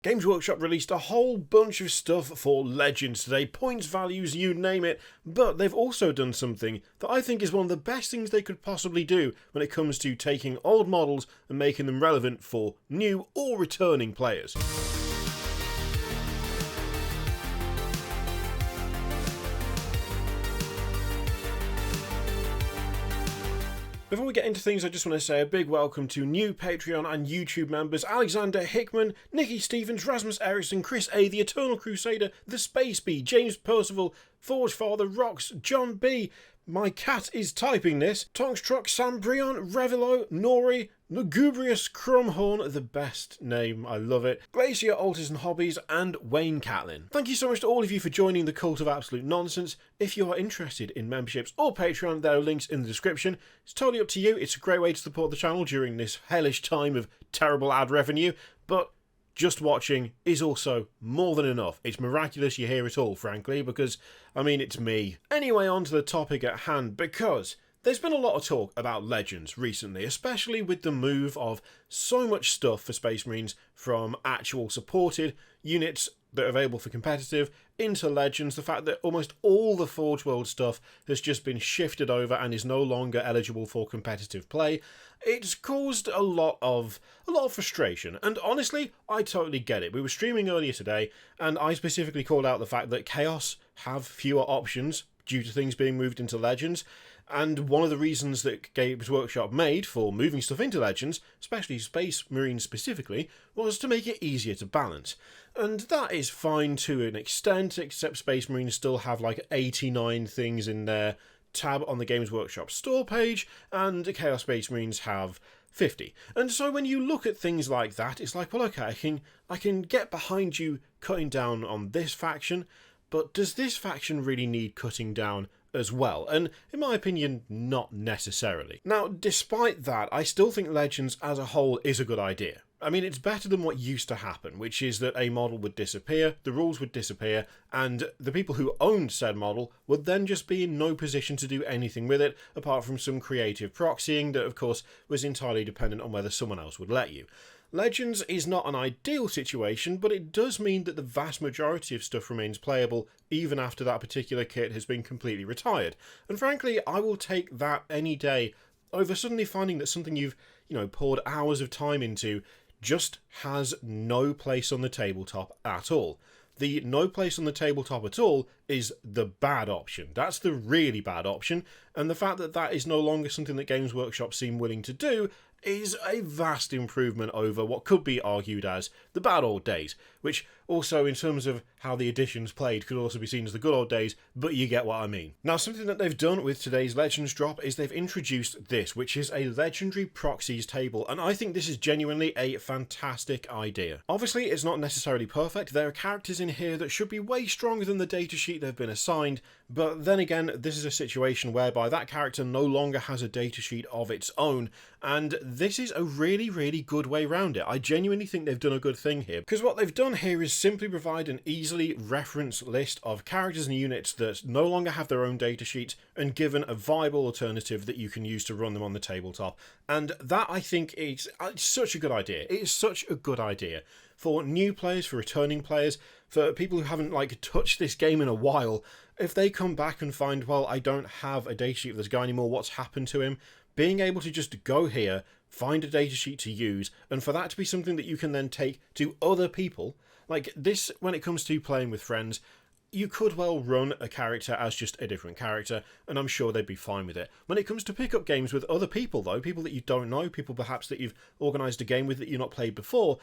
Games Workshop released a whole bunch of stuff for Legends today, points, values, you name it, but they've also done something that I think is one of the best things they could possibly do when it comes to taking old models and making them relevant for new or returning players. Before we get into things, I just want to say a big welcome to new Patreon and YouTube members Alexander Hickman, Nikki Stevens, Rasmus Eriksson, Chris A, The Eternal Crusader, The Space Bee, James Percival, Forge Father, Rox, John B, My Cat is Typing This, Tonks Truck, Sam Brion, Revelo, Nori, Lugubrious Crumhorn, the best name, I love it, Glacier Alters and Hobbies, and Wayne Catlin. Thank you so much to all of you for joining the Cult of Absolute Nonsense. If you are interested in memberships or Patreon, there are links in the description. It's totally up to you. It's a great way to support the channel during this hellish time of terrible ad revenue, but just watching is also more than enough. It's miraculous you hear it all, frankly, because, I mean, it's me. Anyway, on to the topic at hand, because there's been a lot of talk about Legends recently, especially with the move of so much stuff for Space Marines from actual supported units that are available for competitive into Legends, the fact that almost all the Forge World stuff has just been shifted over and is no longer eligible for competitive play. It's caused a lot of frustration, and honestly, I totally get it. We were streaming earlier today, and I specifically called out the fact that Chaos have fewer options due to things being moved into Legends. And one of the reasons that Games Workshop made for moving stuff into Legends, especially Space Marines specifically, was to make it easier to balance. And that is fine to an extent, except Space Marines still have like 89 things in their tab on the Games Workshop store page, and Chaos Space Marines have 50. And so when you look at things like that, it's like, well, okay, I can get behind you cutting down on this faction, but does this faction really need cutting down as well? And in my opinion, not necessarily. Now, despite that, I still think Legends as a whole is a good idea. I mean, it's better than what used to happen, which is that a model would disappear, the rules would disappear, and the people who owned said model would then just be in no position to do anything with it, apart from some creative proxying that, of course, was entirely dependent on whether someone else would let you. Legends is not an ideal situation, but it does mean that the vast majority of stuff remains playable even after that particular kit has been completely retired. And frankly, I will take that any day over suddenly finding that something you've, poured hours of time into just has no place on the tabletop at all. The no place on the tabletop at all is the bad option. That's the really bad option, and the fact that that is no longer something that Games Workshop seem willing to do is a vast improvement over what could be argued as the bad old days, which also, in terms of how the editions played, could also be seen as the good old days, but you get what I mean. Now, something that they've done with today's Legends drop is they've introduced this, which is a Legendary Proxies Table, and I think this is genuinely a fantastic idea. Obviously, it's not necessarily perfect. There are characters in here that should be way stronger than the datasheet they've been assigned, but then again, this is a situation whereby that character no longer has a datasheet of its own, and this is a really, really good way around it. I genuinely think they've done a good thing here, because what they've done here is simply provide an easily referenced list of characters and units that no longer have their own datasheet and given a viable alternative that you can use to run them on the tabletop. And that, I think, is such a good idea. It is such a good idea for new players, for returning players, for people who haven't touched this game in a while. If they come back and find, well, I don't have a datasheet of this guy anymore, what's happened to him? Being able to just go here, find a datasheet to use, and for that to be something that you can then take to other people. Like this, when it comes to playing with friends, you could well run a character as just a different character, and I'm sure they'd be fine with it. When it comes to pick-up games with other people, though, people that you don't know, people perhaps that you've organised a game with that you've not played before,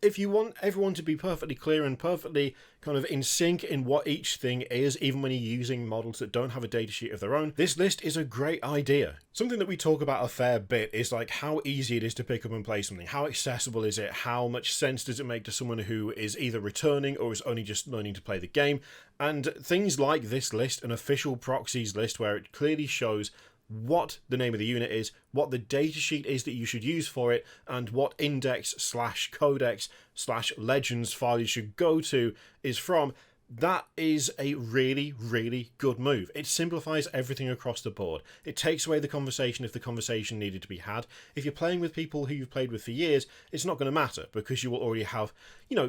if you want everyone to be perfectly clear and perfectly kind of in sync in what each thing is, even when you're using models that don't have a datasheet of their own, this list is a great idea. Something that we talk about a fair bit is how easy it is to pick up and play something. How accessible is it? How much sense does it make to someone who is either returning or is only just learning to play the game? And things like this list, an official proxies list where it clearly shows what the name of the unit is, what the datasheet is that you should use for it, and what index/codex/legends file you should go to is from. That is a really, really good move. It simplifies everything across the board. It takes away the conversation if the conversation needed to be had. If you're playing with people who you've played with for years, it's not going to matter because you will already have,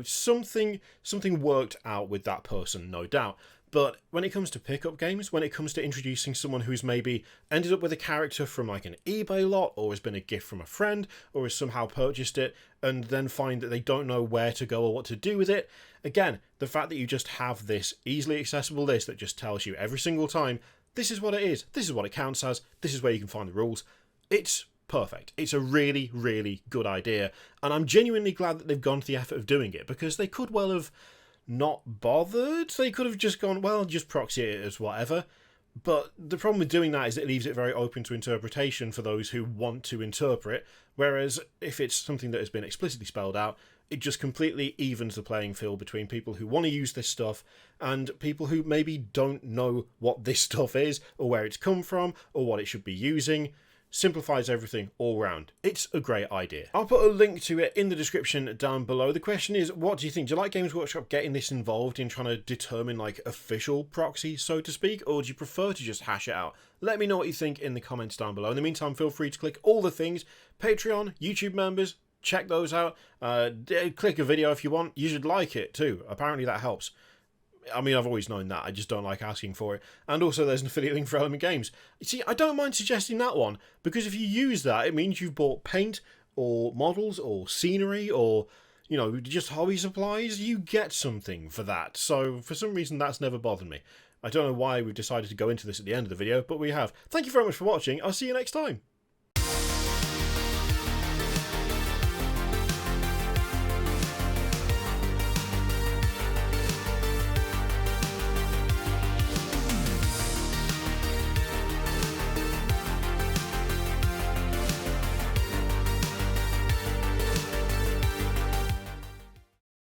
something worked out with that person, no doubt. But when it comes to pickup games, when it comes to introducing someone who's maybe ended up with a character from like an eBay lot, or has been a gift from a friend, or has somehow purchased it, and then find that they don't know where to go or what to do with it, again, the fact that you just have this easily accessible list that just tells you every single time, this is what it is, this is what it counts as, this is where you can find the rules, it's perfect. It's a really, really good idea, and I'm genuinely glad that they've gone to the effort of doing it, because they could well have not bothered. They could have just gone, well, just proxy it as whatever. But the problem with doing that is it leaves it very open to interpretation for those who want to interpret, whereas if it's something that has been explicitly spelled out, it just completely evens the playing field between people who want to use this stuff and people who maybe don't know what this stuff is, or where it's come from, or what it should be using. Simplifies everything all round. It's a great idea. I'll put a link to it in the description down below. The question is, what do you think? Do you like Games Workshop getting this involved in trying to determine like official proxies, so to speak, or do you prefer to just hash it out? Let me know what you think in the comments down below. In the meantime, feel free to click all the things. Patreon, YouTube members, check those out. Click a video if you want. You should like it too. Apparently that helps. I mean, I've always known that. I just don't like asking for it. And also, there's an affiliate link for Element Games. You see, I don't mind suggesting that one, because if you use that, it means you've bought paint, or models, or scenery, or, just hobby supplies. You get something for that. So, for some reason, that's never bothered me. I don't know why we've decided to go into this at the end of the video, but we have. Thank you very much for watching. I'll see you next time.